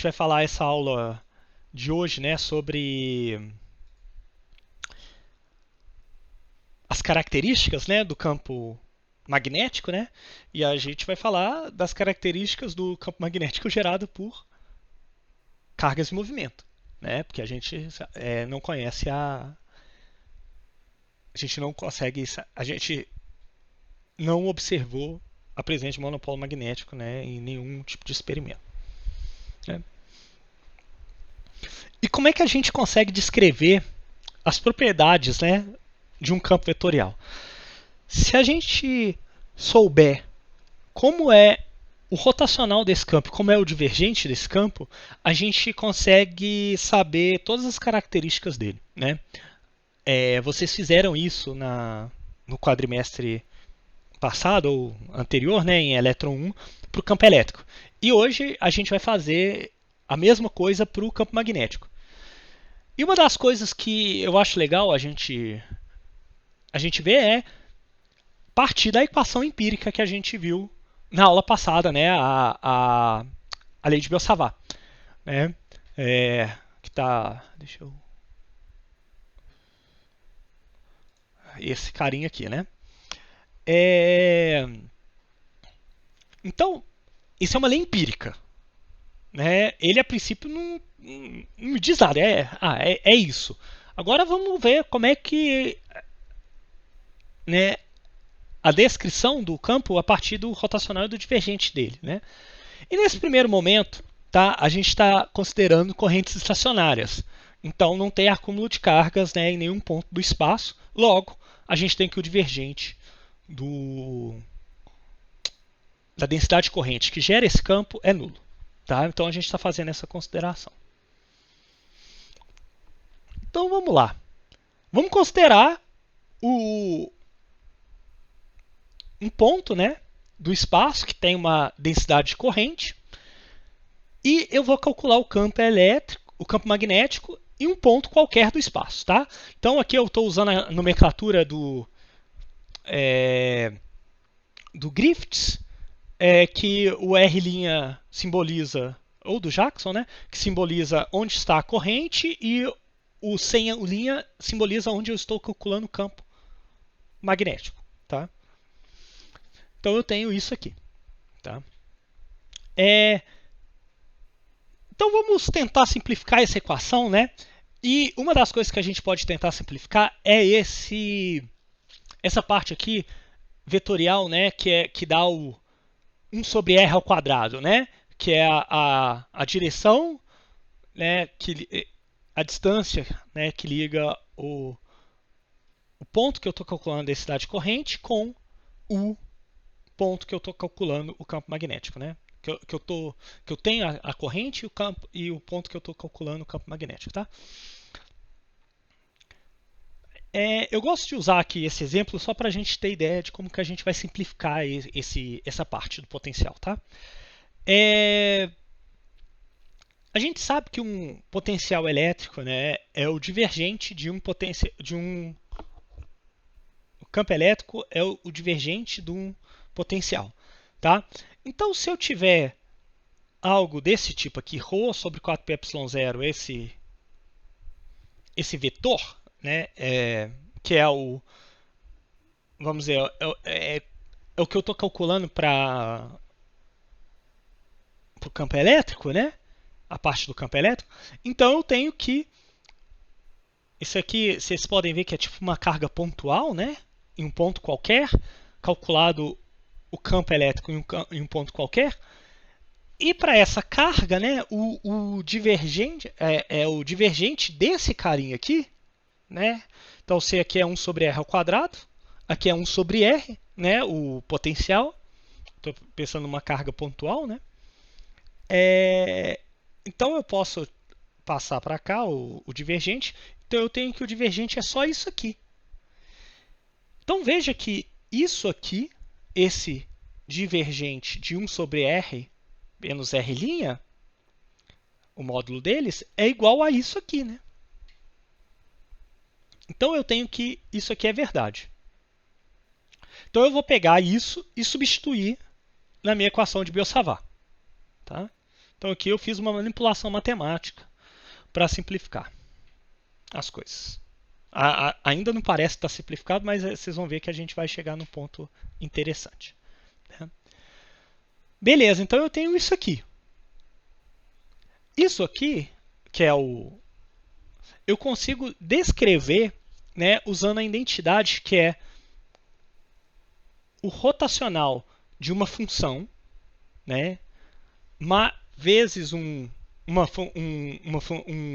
vai falar essa aula de hoje, né, sobre as características, né, do campo magnético, né? E a gente vai falar das características do campo magnético gerado por cargas em movimento, né? Porque a gente não conhece a gente não consegue, a gente não observou a presença de monopolo magnético, né, em nenhum tipo de experimento, né? E como é que a gente consegue descrever as propriedades, né, de um campo vetorial? Se a gente souber como é o rotacional desse campo, como é o divergente desse campo, a gente consegue saber todas as características dele, né? Vocês fizeram isso no quadrimestre passado ou anterior, né, em Elétron 1, para o campo elétrico. E hoje a gente vai fazer a mesma coisa para o campo magnético. E uma das coisas que eu acho legal a gente ver é partir da equação empírica que a gente viu na aula passada, né, a lei de Biot-Savart, né, que tá, deixa eu, esse carinha aqui, né. Então, isso é uma lei empírica, né? Ele a princípio não me diz nada, é isso. Agora vamos ver como é que, né, a descrição do campo a partir do rotacional e do divergente dele, né? E nesse primeiro momento, tá, a gente está considerando correntes estacionárias. Então não tem acúmulo de cargas, né, em nenhum ponto do espaço. Logo, a gente tem que o divergente da densidade corrente que gera esse campo é nulo. Tá? Então a gente está fazendo essa consideração. Então vamos lá. Vamos considerar um ponto, né, do espaço que tem uma densidade corrente e eu vou calcular o campo elétrico, o campo magnético em um ponto qualquer do espaço, tá? Então aqui eu estou usando a nomenclatura do Griffiths, que o R' simboliza, ou do Jackson, né, que simboliza onde está a corrente e o sem linha simboliza onde eu estou calculando o campo magnético, tá? Então eu tenho isso aqui, tá? Então vamos tentar simplificar essa equação, né? E uma das coisas que a gente pode tentar simplificar é essa parte aqui vetorial, né? Que dá o 1 sobre r ao quadrado, né? Que é a direção, né? A distância, né? Que liga o ponto que eu estou calculando a densidade corrente com o ponto que eu estou calculando o campo magnético, né? Que eu tenho a corrente e o ponto que eu estou calculando o campo magnético, tá? Eu gosto de usar aqui esse exemplo só para a gente ter ideia de como que a gente vai simplificar essa parte do potencial, tá? A gente sabe que um potencial elétrico, né, é o divergente de um o campo elétrico é o divergente de um potencial, tá? Então, se eu tiver algo desse tipo aqui, ρ sobre 4πε0, esse vetor, né, que é o, vamos dizer, é o que eu estou calculando para o campo elétrico, né, a parte do campo elétrico, então eu tenho que, isso aqui vocês podem ver que é tipo uma carga pontual, né, em um ponto qualquer, calculado o campo elétrico em um ponto qualquer. E para essa carga, né, o divergente é o divergente desse carinha aqui, né? Então se aqui é 1 sobre r ao quadrado, aqui é 1 sobre r, né, o potencial. Estou pensando numa carga pontual, né? Então eu posso passar para cá o divergente. Então eu tenho que o divergente é só isso aqui. Então veja que isso aqui, esse divergente de 1 sobre r menos r', o módulo deles, é igual a isso aqui, né? Então eu tenho que isso aqui é verdade. Então eu vou pegar isso e substituir na minha equação de Biot-Savart. Tá? Então aqui eu fiz uma manipulação matemática para simplificar as coisas. Ainda não parece estar simplificado, mas vocês vão ver que a gente vai chegar num ponto interessante. Né? Beleza, então eu tenho isso aqui. Isso aqui, que é o... Eu consigo descrever, né, usando a identidade que é o rotacional de uma função, né, vezes um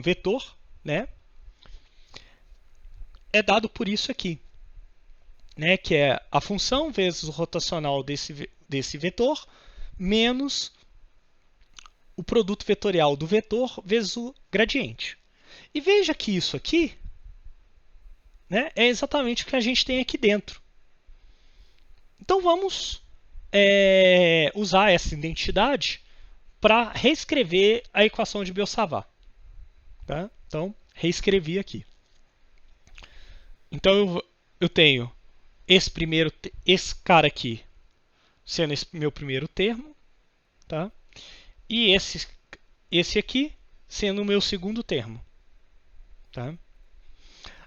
vetor, né, é dado por isso aqui, né, que é a função vezes o rotacional desse vetor menos o produto vetorial do vetor vezes o gradiente. E veja que isso aqui, né, é exatamente o que a gente tem aqui dentro. Então vamos usar essa identidade para reescrever a equação de Biot-Savart. Tá? Então, reescrevi aqui. Então eu tenho esse cara aqui sendo esse meu primeiro termo, tá? E esse aqui sendo o meu segundo termo. Tá?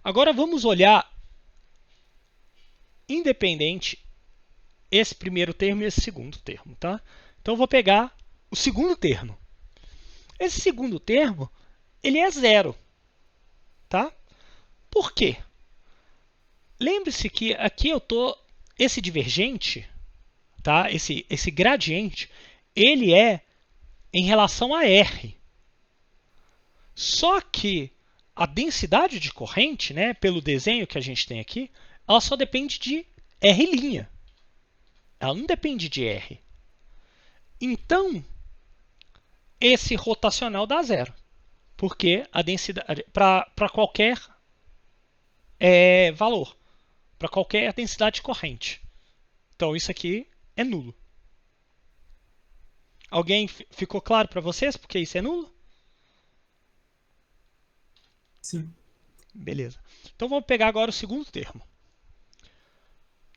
Agora vamos olhar independente esse primeiro termo e esse segundo termo. Tá? Então eu vou pegar o segundo termo. Esse segundo termo ele é zero. Tá? Por quê? Lembre-se que aqui eu estou... Esse divergente, tá? esse gradiente, ele é em relação a R. Só que a densidade de corrente, né, pelo desenho que a gente tem aqui, ela só depende de R'. Ela não depende de R. Então, esse rotacional dá zero. Porque a densidade, para qualquer valor, para qualquer densidade de corrente. Então, isso aqui é nulo. Alguém ficou claro para vocês porque isso é nulo? Sim. Beleza. Então vamos pegar agora o segundo termo.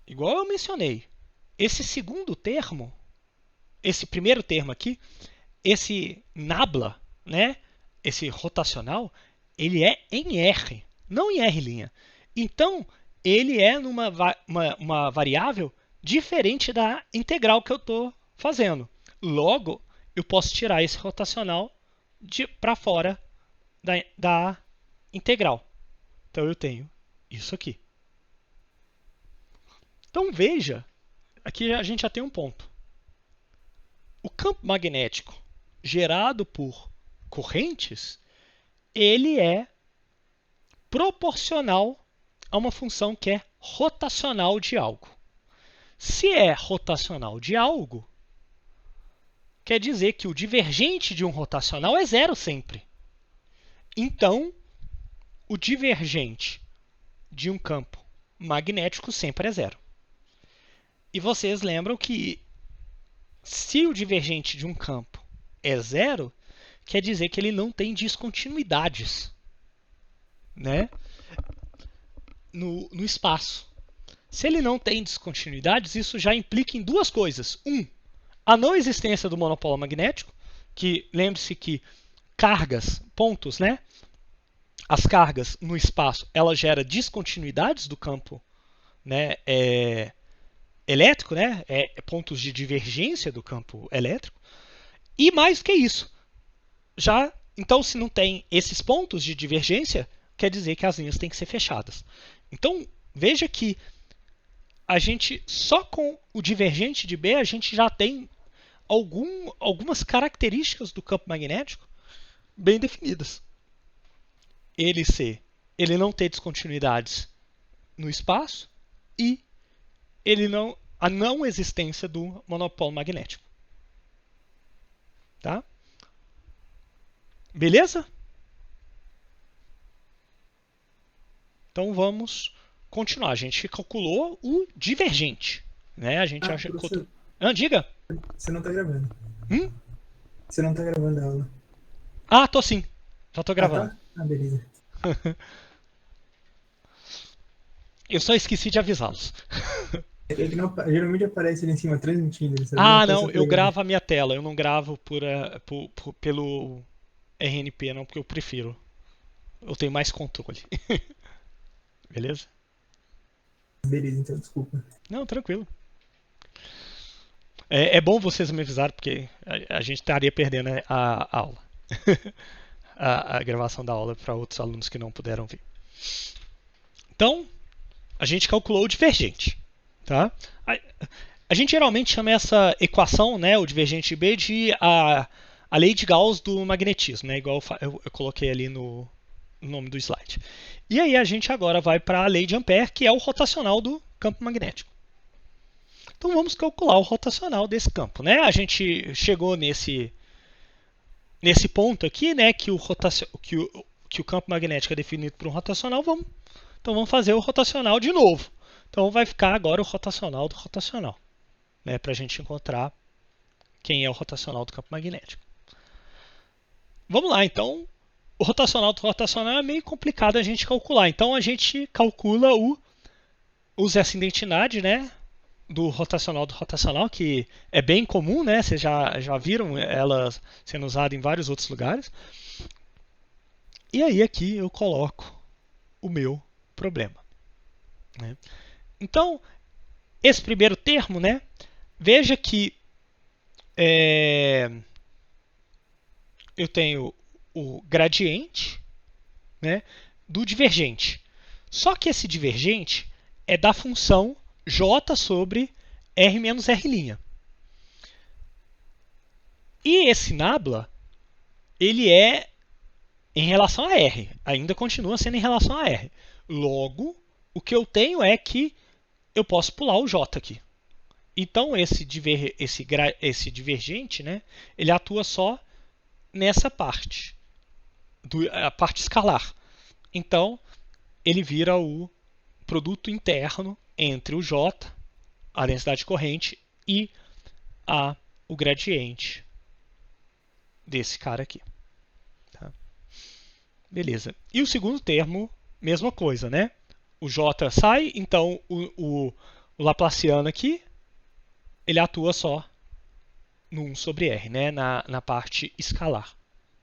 Igual eu mencionei, esse segundo termo, esse primeiro termo aqui, esse nabla, né, esse rotacional, ele é em R, não em R'. Então, ele é uma variável diferente da integral que eu estou fazendo. Logo, eu posso tirar esse rotacional para fora da integral. Então eu tenho isso aqui. Então veja, aqui a gente já tem um ponto. O campo magnético gerado por correntes, ele é proporcional a uma função que é rotacional de algo. Se é rotacional de algo, quer dizer que o divergente de um rotacional é zero sempre. Então, o divergente de um campo magnético sempre é zero. E vocês lembram que se o divergente de um campo é zero, quer dizer que ele não tem descontinuidades, né, no espaço. Se ele não tem descontinuidades, isso já implica em duas coisas. A não existência do monopolo magnético, que lembre-se que cargas, pontos, né? As cargas no espaço, ela gera descontinuidades do campo, né, elétrico, né? Pontos de divergência do campo elétrico. E mais do que isso, então se não tem esses pontos de divergência, quer dizer que as linhas têm que ser fechadas. Então veja que a gente só com o divergente de B a gente já tem algumas características do campo magnético bem definidas. Ele não ter descontinuidades no espaço e a não existência do monopolo magnético. Tá? Beleza? Então vamos continuar. A gente calculou o divergente. Né? A gente acha que... diga. Você não tá gravando. Você não tá gravando a aula. Tô sim. Já tô gravando. Tá? Beleza. Eu só esqueci de avisá-los. É que não, geralmente aparece ali em cima transmitindo, ele sabia? Ah, Então você não, eu pega. gravo a minha tela, eu não gravo pelo RNP, não, porque eu prefiro. Eu tenho mais controle. Beleza? Beleza, então desculpa. Não, tranquilo. É bom vocês me avisarem, porque a gente estaria perdendo a aula. A gravação da aula para outros alunos que não puderam vir. Então, a gente calculou o divergente. Tá? A gente geralmente chama essa equação, né, o divergente B, de a lei de Gauss do magnetismo, né, igual eu coloquei ali no nome do slide. E aí a gente agora vai para a lei de Ampère, que é o rotacional do campo magnético. Então vamos calcular o rotacional desse campo. Né? A gente chegou nesse ponto aqui, né, que o campo magnético é definido por um rotacional. Então vamos fazer o rotacional de novo. Então vai ficar agora o rotacional do rotacional, né, para a gente encontrar quem é o rotacional do campo magnético. Vamos lá, então. O rotacional do rotacional é meio complicado a gente calcular. Então a gente calcula usa essa identidade, né, do rotacional, que é bem comum, né? Vocês já viram ela sendo usada em vários outros lugares. E aí aqui eu coloco o meu problema. Né? Então, esse primeiro termo, né? Veja que eu tenho o gradiente, né, do divergente. Só que esse divergente é da função j sobre r menos r'. E esse nabla, ele é em relação a r, ainda continua sendo em relação a r. Logo, o que eu tenho é que eu posso pular o j aqui. Então, esse divergente, né, ele atua só nessa parte, a parte escalar. Então, ele vira o produto interno entre o j, a densidade corrente, e o gradiente desse cara aqui. Tá? Beleza. E o segundo termo, mesma coisa, né? O j sai, então o laplaciano aqui, ele atua só no 1 sobre r, né? na parte escalar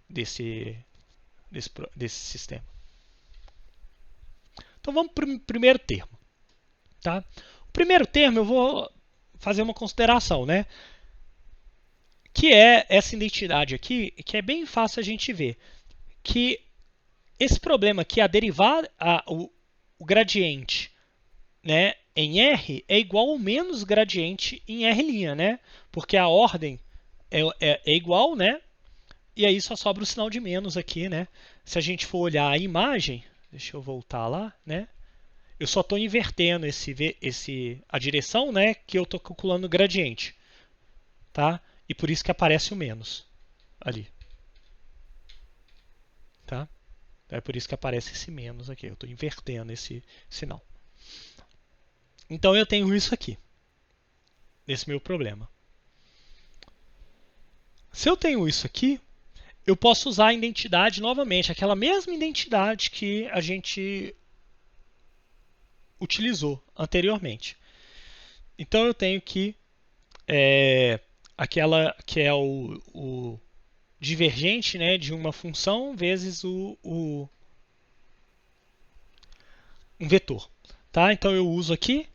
desse sistema. Então vamos para o primeiro termo. Tá? O primeiro termo eu vou fazer uma consideração, né? Que é essa identidade aqui, que é bem fácil a gente ver. Que esse problema aqui, o gradiente, né, em R é igual ao menos gradiente em R', né? Porque a ordem é igual, né? E aí só sobra o sinal de menos aqui, né? Se a gente for olhar a imagem, deixa eu voltar lá, né? Eu só estou invertendo a direção, né, que eu estou calculando o gradiente. Tá? E por isso que aparece o menos ali. Tá? É por isso que aparece esse menos aqui. Eu estou invertendo esse sinal. Então eu tenho isso aqui, nesse meu problema. Se eu tenho isso aqui, eu posso usar a identidade novamente, aquela mesma identidade que a gente utilizou anteriormente. Então eu tenho que aquela que é o divergente, né, de uma função vezes um vetor. Tá? Então eu uso aqui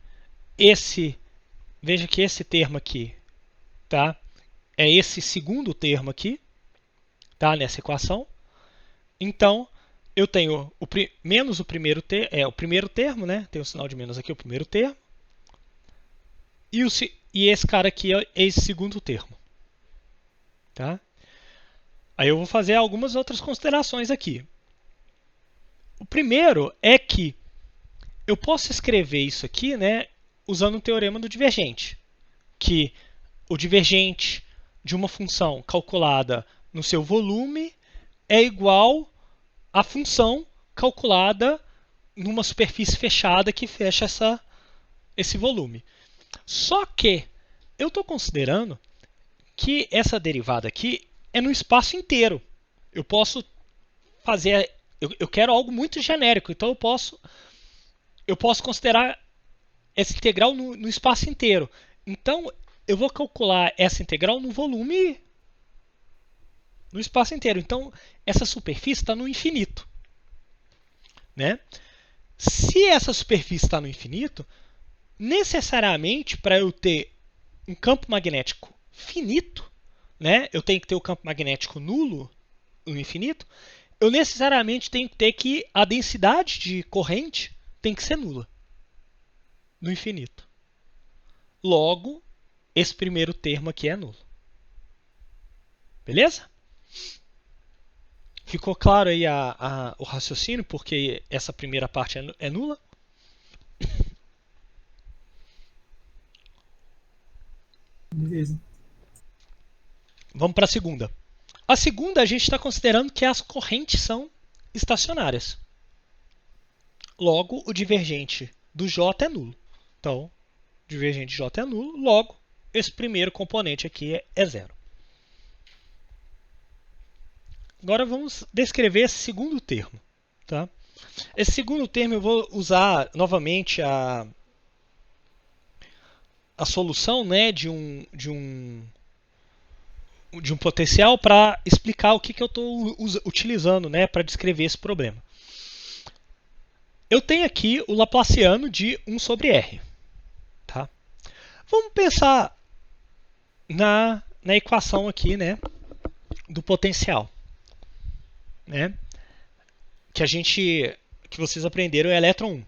veja que esse termo aqui, tá, é esse segundo termo aqui, tá, nessa equação. Então eu tenho menos o primeiro termo, né? Tem o sinal de menos aqui, o primeiro termo. E esse cara aqui é esse segundo termo. Tá? Aí eu vou fazer algumas outras considerações aqui. O primeiro é que eu posso escrever isso aqui, né, usando o teorema do divergente. Que o divergente de uma função calculada no seu volume é igual à função calculada numa superfície fechada que fecha esse volume. Só que eu estou considerando que essa derivada aqui é no espaço inteiro. Eu posso fazer... Eu quero algo muito genérico, então eu posso considerar essa integral no espaço inteiro. Então, eu vou calcular essa integral no volume, no espaço inteiro. Então, essa superfície está no infinito, né? Se essa superfície está no infinito, necessariamente, para eu ter um campo magnético finito, né? Eu tenho que ter o campo magnético nulo no infinito. Eu necessariamente tenho que ter que a densidade de corrente tem que ser nula no infinito. Logo, esse primeiro termo aqui é nulo. Beleza? Ficou claro aí o raciocínio, porque essa primeira parte é nula? Beleza. Vamos para a segunda. A segunda, a gente está considerando que as correntes são estacionárias. Logo, o divergente do J é nulo. Então, o divergente de J é nulo, logo, esse primeiro componente aqui é zero. Agora vamos descrever esse segundo termo. Tá? Esse segundo termo eu vou usar novamente a solução, né, de um potencial para explicar o que eu estou utilizando, né, para descrever esse problema. Eu tenho aqui o Laplaciano de 1 sobre R. Tá? Vamos pensar na equação aqui, né, do potencial, né, que vocês aprenderam é elétron 1.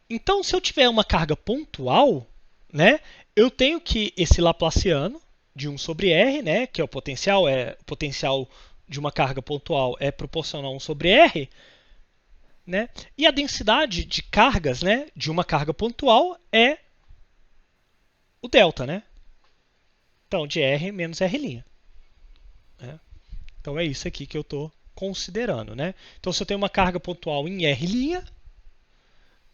Então, se eu tiver uma carga pontual, né, eu tenho que esse Laplaciano de 1 sobre R, né, que é o potencial de uma carga pontual é proporcional a 1 sobre R, né, e a densidade de cargas, né, de uma carga pontual é o delta, né? Então, de R menos R'. Né? Então, é isso aqui que eu estou considerando. Né? Então, se eu tenho uma carga pontual em R',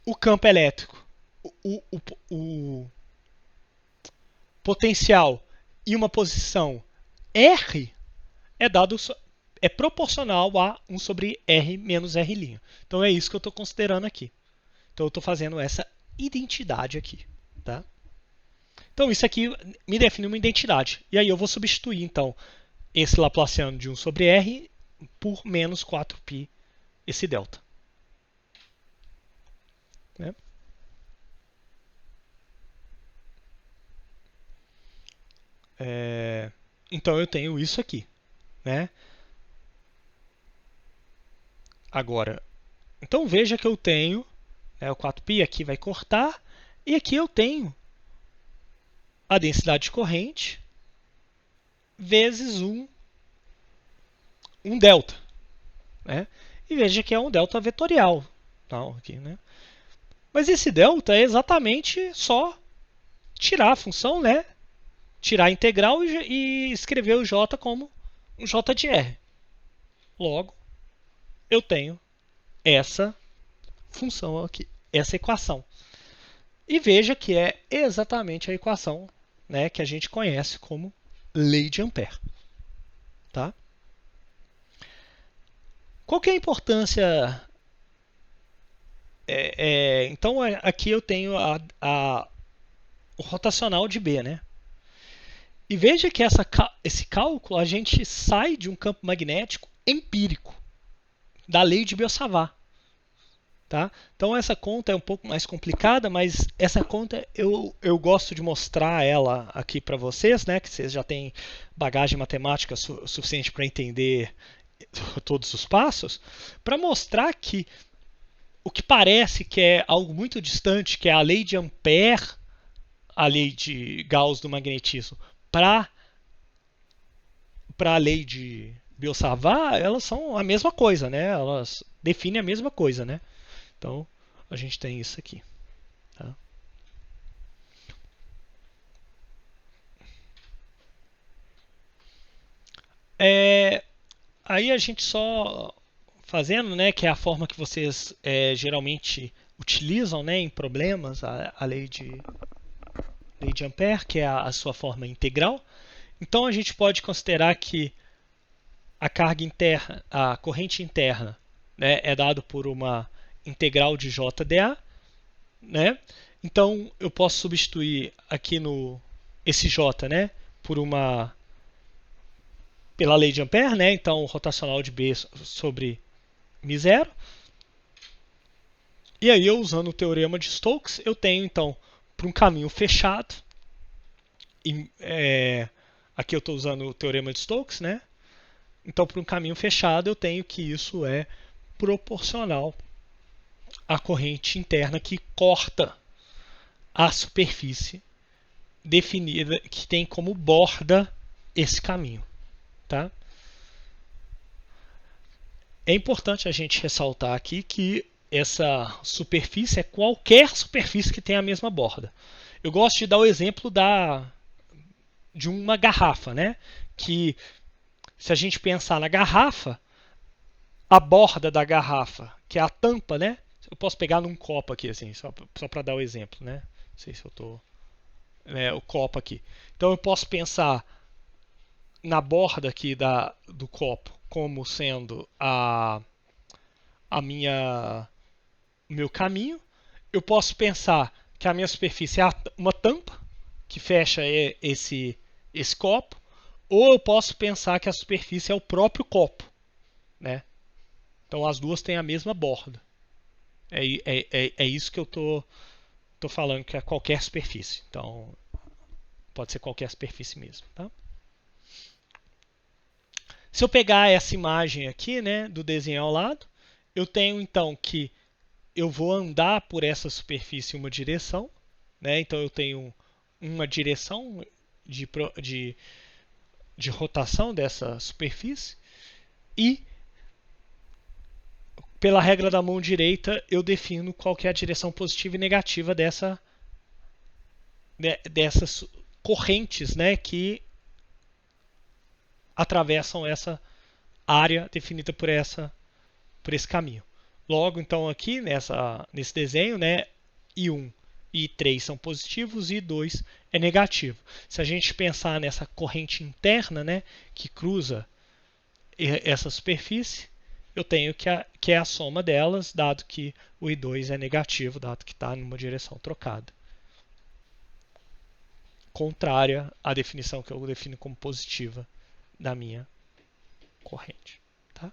o campo elétrico, o potencial e uma posição R é proporcional a 1 sobre R menos R'. Então, é isso que eu estou considerando aqui. Então, eu estou fazendo essa identidade aqui. Tá? Então, isso aqui me define uma identidade. E aí eu vou substituir, então, esse Laplaciano de 1 sobre R por menos 4π, esse delta. Né? Então, eu tenho isso aqui. Né? Agora, então veja que eu tenho, né, o 4π aqui vai cortar, e aqui eu tenho a densidade de corrente vezes um delta. Né? E veja que é um delta vetorial. Então, aqui, né? Mas esse delta é exatamente só tirar a função, né? Tirar a integral e escrever o j como um j de r. Logo, eu tenho essa função aqui, essa equação. E veja que é exatamente a equação, né, que a gente conhece como lei de Ampère. Tá? Qual que é a importância? Então, aqui eu tenho o rotacional de B. Né? E veja que esse cálculo, a gente sai de um campo magnético empírico, da lei de Biot-Savart. Tá? Então essa conta é um pouco mais complicada, mas essa conta eu gosto de mostrar ela aqui para vocês, né, que vocês já têm bagagem matemática suficiente para entender todos os passos, para mostrar que o que parece que é algo muito distante, que é a lei de Ampère, a lei de Gauss do magnetismo, para a lei de Biot-Savart, elas são a mesma coisa, né? Elas definem a mesma coisa, né? Então, a gente tem isso aqui. Tá? Aí a gente só fazendo, né, que é a forma que vocês geralmente utilizam, né, em problemas, a lei de Ampère, que é a sua forma integral. Então, a gente pode considerar que a carga interna, a corrente interna, né, é dado por uma integral de JdA, né? Então eu posso substituir aqui no esse J, né, pela lei de Ampère, né? Então o rotacional de B sobre μ0. E aí, eu usando o teorema de Stokes, eu tenho então para um caminho fechado, aqui eu estou usando o teorema de Stokes, né? Então, para um caminho fechado, eu tenho que isso é proporcional à corrente interna que corta a superfície definida, que tem como borda esse caminho. Tá? É importante a gente ressaltar aqui que essa superfície é qualquer superfície que tenha a mesma borda. Eu gosto de dar o exemplo de uma garrafa, né? Que se a gente pensar na garrafa, a borda da garrafa, que é a tampa, né? Eu posso pegar num copo aqui, assim, só para dar o exemplo, né? Não sei se eu estou... o copo aqui. Então eu posso pensar na borda aqui do copo como sendo o meu caminho. Eu posso pensar que a minha superfície é uma tampa que fecha esse copo, ou eu posso pensar que a superfície é o próprio copo, né? Então as duas têm a mesma borda. É isso que eu tô falando, que é qualquer superfície. Então pode ser qualquer superfície mesmo, tá? Se eu pegar essa imagem aqui, né, do desenho ao lado, eu tenho então que eu vou andar por essa superfície em uma direção, né? Então eu tenho uma direção de rotação dessa superfície, e pela regra da mão direita eu defino qual que é a direção positiva e negativa dessas correntes, né, que atravessam essa área definida por esse caminho. Logo, então, aqui nesse desenho, né, I1 e I3 são positivos e I2 é negativo. Se a gente pensar nessa corrente interna, né, que cruza essa superfície, eu tenho que é a soma delas, dado que o I2 é negativo, dado que está numa direção trocada, contrária à definição que eu defino como positiva da minha corrente. Tá?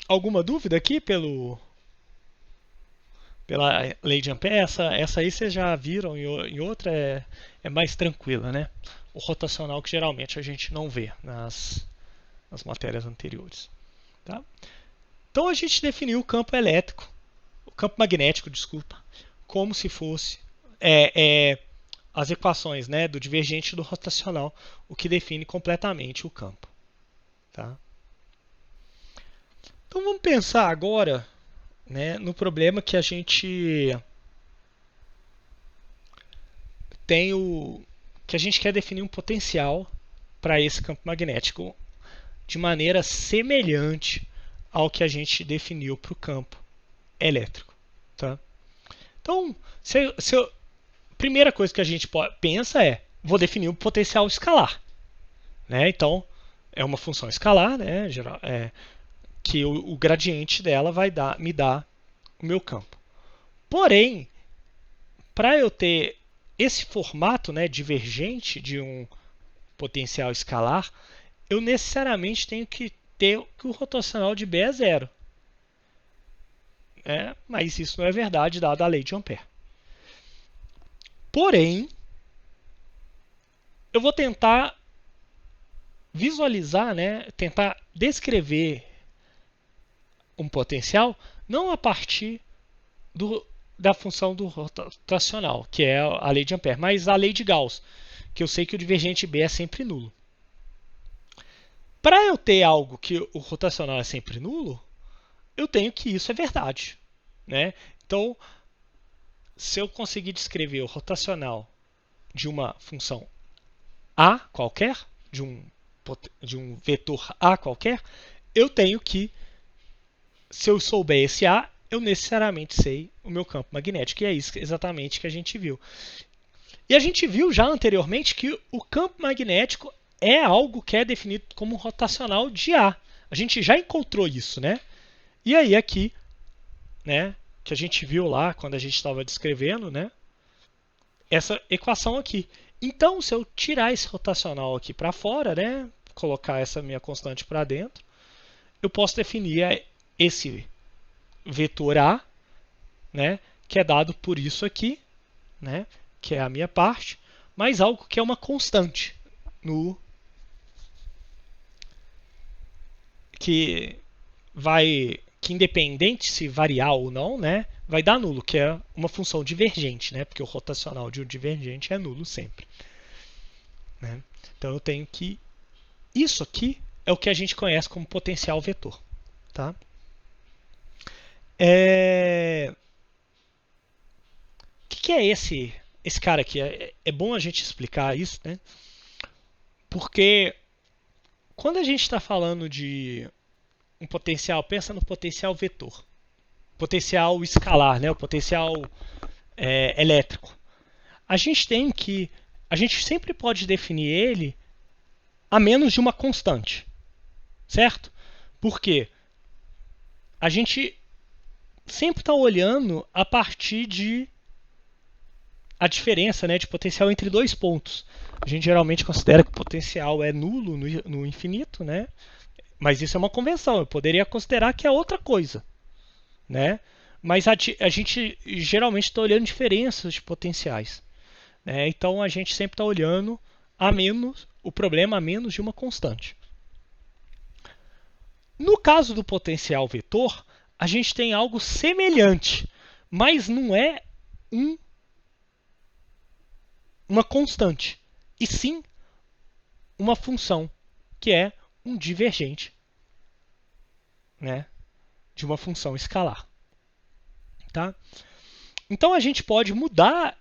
Alguma dúvida aqui pela lei de Ampère? Essa aí vocês já viram, e outra é mais tranquila, né? O rotacional que geralmente a gente não vê nas matérias anteriores. Tá? Então a gente definiu o campo magnético, desculpa, como se fosse as equações, né, do divergente e do rotacional, o que define completamente o campo. Tá? Então vamos pensar agora, né, no problema que a gente tem que a gente quer definir um potencial para esse campo magnético de maneira semelhante ao que a gente definiu para o campo elétrico. Tá? Então, primeira coisa que a gente pensa vou definir um potencial escalar. Né? Então, é uma função escalar, né? Que o gradiente dela vai me dar o meu campo. Porém, para eu ter esse formato, né, divergente de um potencial escalar, eu necessariamente tenho que ter que o rotacional de B é zero. Mas isso não é verdade, dada a lei de Ampère. Porém, eu vou tentar visualizar, né, tentar descrever um potencial não a partir da função do rotacional, que é a lei de Ampère, mas a lei de Gauss, que eu sei que o divergente B é sempre nulo. Para eu ter algo que o rotacional é sempre nulo, eu tenho que isso é verdade. Né? Então, se eu conseguir descrever o rotacional de uma função A qualquer, de um vetor A qualquer, eu tenho que, se eu souber esse A, eu necessariamente sei o meu campo magnético, e é isso exatamente que a gente viu. E a gente viu já anteriormente que o campo magnético é algo que é definido como rotacional de A. A gente já encontrou isso, né? E aí aqui, né, que a gente viu lá quando a gente estava descrevendo, né, essa equação aqui. Então, se eu tirar esse rotacional aqui para fora, né, colocar essa minha constante para dentro, eu posso definir esse vetor A, né, que é dado por isso aqui, né, que é a minha parte, mais algo que é uma constante no que independente se variar ou não, né, vai dar nulo, que é uma função divergente, né, porque o rotacional de um divergente é nulo sempre, né? Então eu tenho que isso aqui é o que a gente conhece como potencial vetor, tá? O que é esse cara aqui? É bom a gente explicar isso, né? Porque quando a gente está falando de um potencial, pensa no potencial vetor, potencial escalar, né? O potencial elétrico. A gente sempre pode definir ele a menos de uma constante, certo? Porque a gente sempre está olhando a partir de a diferença, né, de potencial entre dois pontos. A gente geralmente considera que o potencial é nulo no infinito, né? Mas isso é uma convenção. Eu poderia considerar que é outra coisa, né? Mas a gente geralmente está olhando diferenças de potenciais, né? Então a gente sempre está olhando o problema a menos de uma constante. No caso do potencial vetor, a gente tem algo semelhante, mas não é uma constante, e sim uma função, que é um divergente, né, de uma função escalar. Tá? Então a gente pode mudar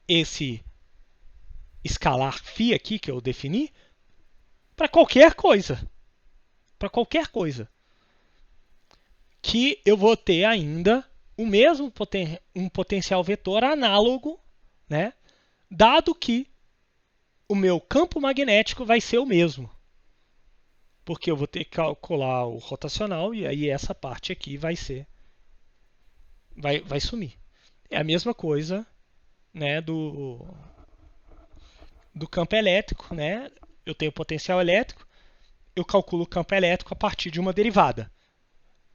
esse escalar φ aqui que eu defini para qualquer coisa. Para qualquer coisa. Que eu vou ter ainda o mesmo um potencial vetor análogo, né, dado que o meu campo magnético vai ser o mesmo. Porque eu vou ter que calcular o rotacional e aí essa parte aqui vai sumir. É a mesma coisa, né, do campo elétrico, né? Eu tenho potencial elétrico, eu calculo o campo elétrico a partir de uma derivada,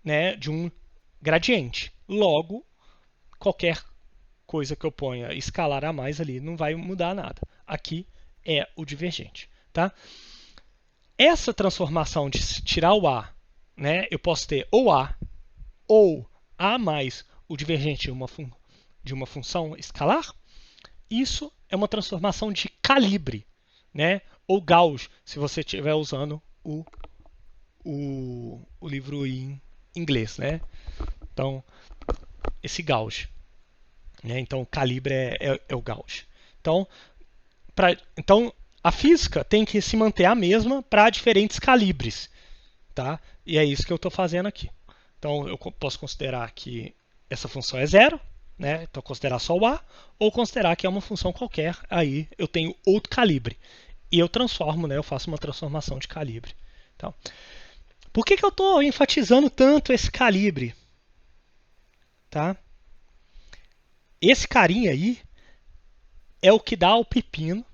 né, de um gradiente. Logo, qualquer coisa que eu ponha escalar a mais ali não vai mudar nada. Aqui é o divergente, tá? Essa transformação de tirar o A, né, eu posso ter ou A ou A mais o divergente de uma função escalar. Isso é uma transformação de calibre, né, ou Gauss, se você estiver usando o livro em inglês, né? Então, esse Gauss, né? Então, calibre é o Gauss. Então, a física tem que se manter a mesma para diferentes calibres, tá? E é isso que eu estou fazendo aqui. Então, eu posso considerar que essa função é zero, né? Então, considerar só o A, ou considerar que é uma função qualquer, aí eu tenho outro calibre. E eu transformo, né? Eu faço uma transformação de calibre. Então, por que eu estou enfatizando tanto esse calibre? Tá? Esse carinha aí é o que dá o pepino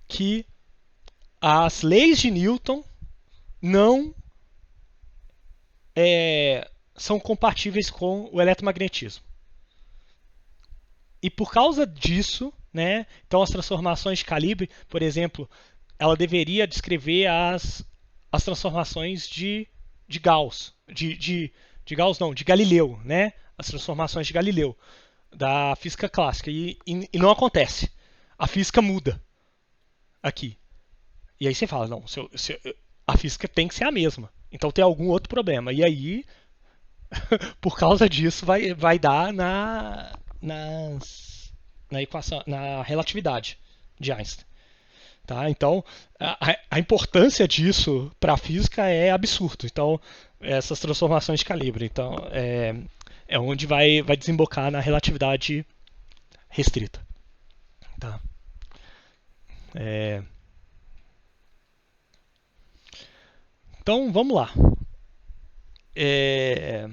que as leis de Newton não são compatíveis com o eletromagnetismo. E por causa disso, né, então as transformações de calibre, por exemplo, ela deveria descrever as transformações de Gauss, de Gauss não, de Galileu, né? As transformações de Galileu, da física clássica. E não acontece. A física muda aqui. E aí você fala, não, a física tem que ser a mesma. Então tem algum outro problema. E aí, por causa disso, vai dar na equação, na relatividade de Einstein. Tá? Então, a importância disso para a física é absurdo. Então, essas transformações de calibre. Então, é onde vai desembocar na relatividade restrita. Tá? Então, vamos lá. é,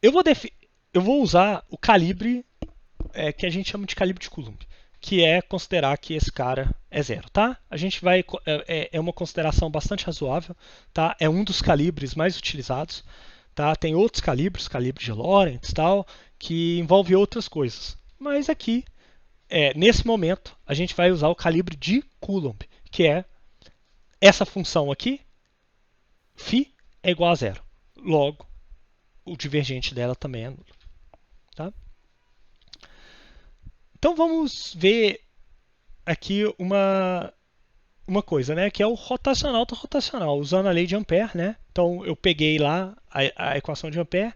eu, vou eu vou usar o calibre que a gente chama de calibre de Coulomb, que é considerar que esse cara é zero, tá? A gente vai é uma consideração bastante razoável, tá? É um dos calibres mais utilizados, tá? Tem outros calibres, calibre de Lorentz, tal, que envolve outras coisas. Mas aqui, nesse momento, a gente vai usar o calibre de Coulomb, que é essa função aqui, φ é igual a zero. Logo, o divergente dela também é nulo, tá? Então vamos ver aqui uma coisa, né, que é o rotacional do rotacional, usando a lei de Ampère, né? Então eu peguei lá a equação de Ampère,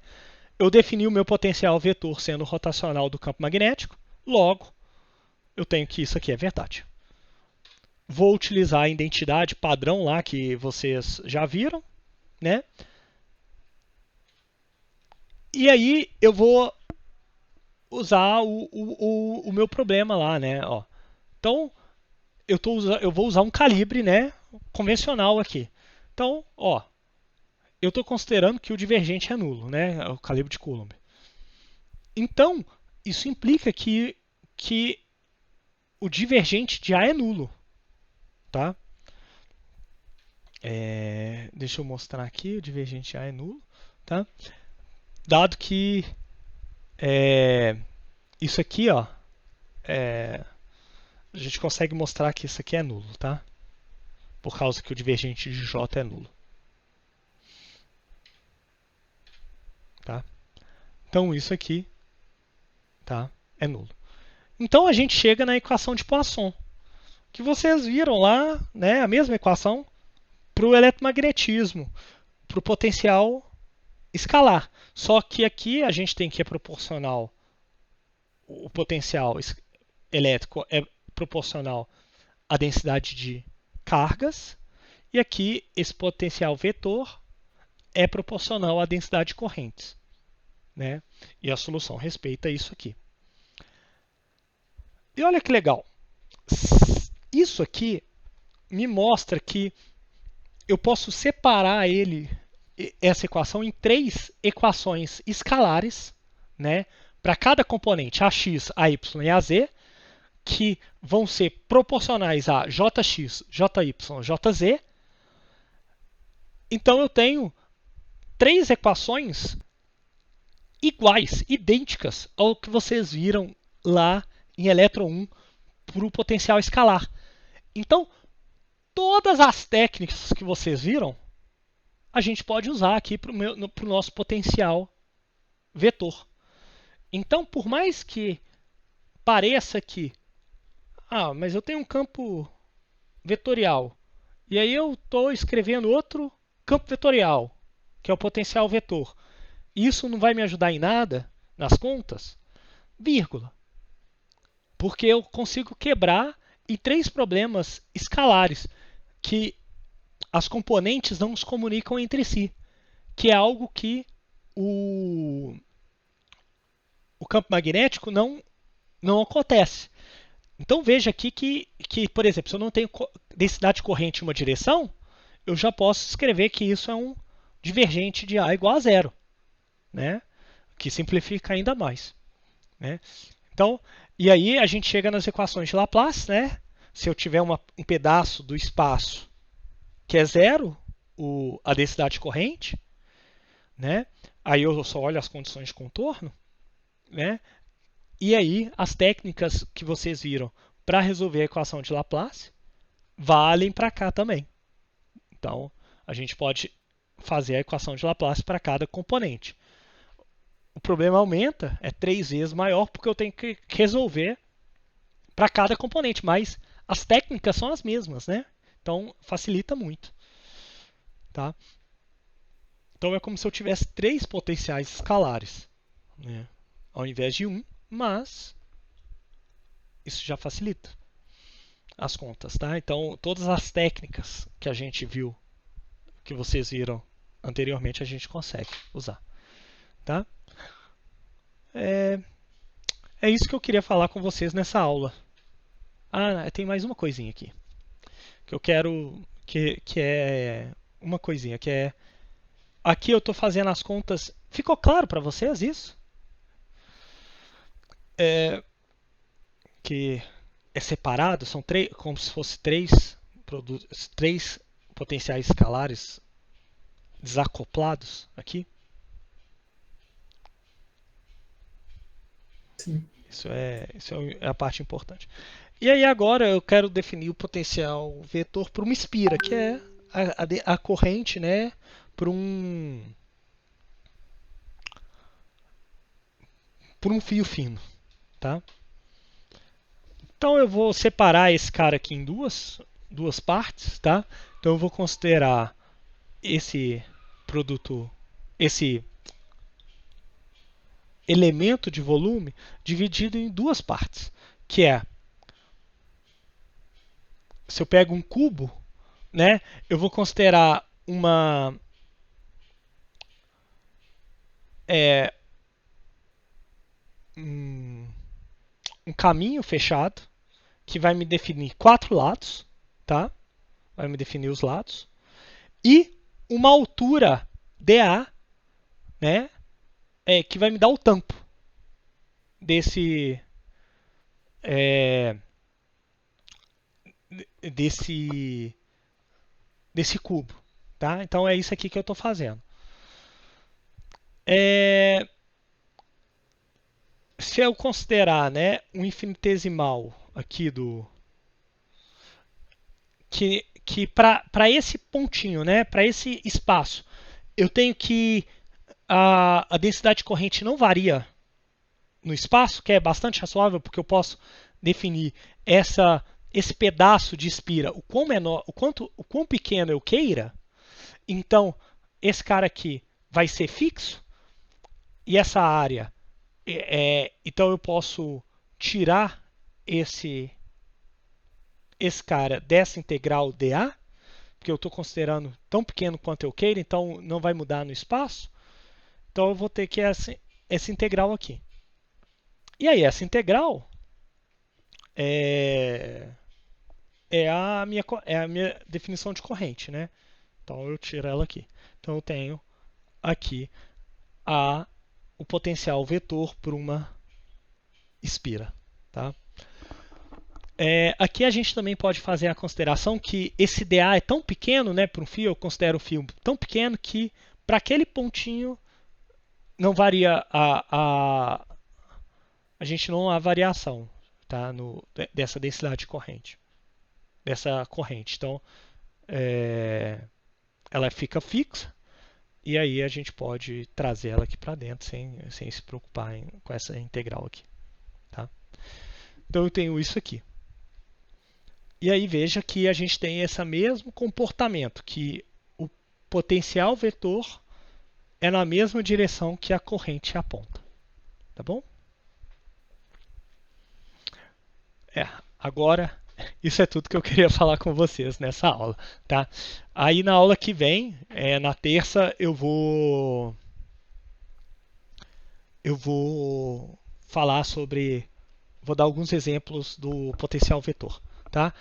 eu defini o meu potencial vetor sendo rotacional do campo magnético, logo eu tenho que isso aqui é verdade. Vou utilizar a identidade padrão lá que vocês já viram, né? E aí eu vou usar o meu problema lá, né? Ó. Então eu vou usar um calibre, né, convencional aqui. Então, ó, eu estou considerando que o divergente é nulo, né, o calibre de Coulomb. Então, isso implica que o divergente de A é nulo, tá? Deixa eu mostrar aqui, o divergente de A é nulo, tá? Dado que isso aqui, ó, a gente consegue mostrar que isso aqui é nulo, tá? Por causa que o divergente de J é nulo. Tá? Então isso aqui, tá, é nulo. Então a gente chega na equação de Poisson, que vocês viram lá, né, a mesma equação para o eletromagnetismo, para o potencial escalar. Só que aqui a gente tem que é proporcional, o potencial elétrico é proporcional à densidade de cargas, e aqui esse potencial vetor é proporcional à densidade de correntes, né? E a solução respeita isso aqui. E olha que legal. Isso aqui me mostra que eu posso separar essa equação em três equações escalares, né? Para cada componente, AX, AY e AZ, que vão ser proporcionais a JX, JY, JZ. Então eu tenho três equações iguais, idênticas ao que vocês viram lá em Elétron 1 para o potencial escalar. Então, todas as técnicas que vocês viram, a gente pode usar aqui para o nosso potencial vetor. Então, por mais que pareça que, mas eu tenho um campo vetorial, e aí eu estou escrevendo outro campo vetorial, que é o potencial vetor. Isso não vai me ajudar em nada nas contas? Vírgula. Porque eu consigo quebrar em três problemas escalares que as componentes não se comunicam entre si, que é algo que o campo magnético não acontece. Então veja aqui que, por exemplo, se eu não tenho densidade corrente em uma direção, eu já posso escrever que isso é um divergente de A igual a zero, né? Que simplifica ainda mais, né? Então, e aí a gente chega nas equações de Laplace, né? Se eu tiver um pedaço do espaço que é zero, a densidade corrente, né? Aí eu só olho as condições de contorno, né? E aí as técnicas que vocês viram para resolver a equação de Laplace valem para cá também. Então, a gente pode fazer a equação de Laplace para cada componente. O problema aumenta, é 3 vezes maior, porque eu tenho que resolver para cada componente, mas as técnicas são as mesmas, né? Então, facilita muito. Tá? Então, é como se eu tivesse 3 potenciais escalares, né? Ao invés de 1, mas isso já facilita as contas. Tá? Então, todas as técnicas que a gente viu, que vocês viram anteriormente, a gente consegue usar. Tá? É isso que eu queria falar com vocês nessa aula. Tem mais uma coisinha aqui que eu quero que é uma coisinha que é aqui eu estou fazendo as contas. Ficou claro para vocês isso? Que é separado, são três, como se fosse três potenciais escalares desacoplados aqui. Sim. Isso é a parte importante. E aí agora eu quero definir o potencial vetor para uma espira, que é a corrente, né, para um fio fino, tá? Então eu vou separar esse cara aqui em duas partes, tá? Então eu vou considerar esse produto, esse elemento de volume dividido em duas partes, que é, se eu pego um cubo, né, eu vou considerar um caminho fechado que vai me definir quatro lados, tá? Vai me definir os lados e uma altura dA, né, que vai me dar o tampo desse desse cubo, tá? Então é isso aqui que eu estou fazendo. Se eu considerar, né, um infinitesimal aqui que para esse pontinho, né, para esse espaço, eu tenho que a densidade de corrente não varia no espaço, que é bastante razoável, porque eu posso definir esse pedaço de espira, o quão menor, o quão pequeno eu queira. Então, esse cara aqui vai ser fixo e essa área, então eu posso tirar esse cara dessa integral dA, porque eu estou considerando tão pequeno quanto eu queira, então não vai mudar no espaço. Então eu vou ter que essa integral aqui. E aí essa integral é a minha definição de corrente, né? Então eu tiro ela aqui. Então eu tenho aqui o potencial vetor por uma espira, tá? Aqui a gente também pode fazer a consideração que esse dA é tão pequeno, né, para um fio, eu considero o fio tão pequeno que para aquele pontinho não varia a gente não há variação, tá, dessa densidade de corrente, dessa corrente. Então ela fica fixa e aí a gente pode trazer ela aqui para dentro sem se preocupar com essa integral aqui, tá? Então eu tenho isso aqui. E aí veja que a gente tem esse mesmo comportamento, que o potencial vetor é na mesma direção que a corrente aponta. Tá bom? Agora, isso é tudo que eu queria falar com vocês nessa aula. Tá? Aí na aula que vem, na terça, eu vou falar sobre... Vou dar alguns exemplos do potencial vetor. Tá?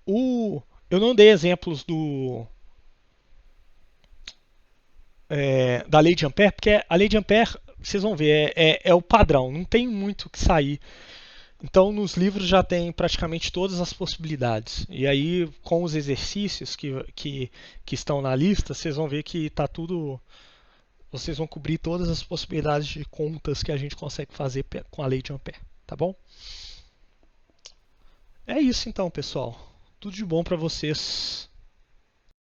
Eu não dei exemplos da lei de Ampère, porque a lei de Ampère, vocês vão ver, é o padrão, não tem muito o que sair. Então, nos livros já tem praticamente todas as possibilidades. E aí, com os exercícios que estão na lista, vocês vão ver que está tudo... Vocês vão cobrir todas as possibilidades de contas que a gente consegue fazer com a lei de Ampère. Tá bom? É isso então, pessoal. Tudo de bom para vocês.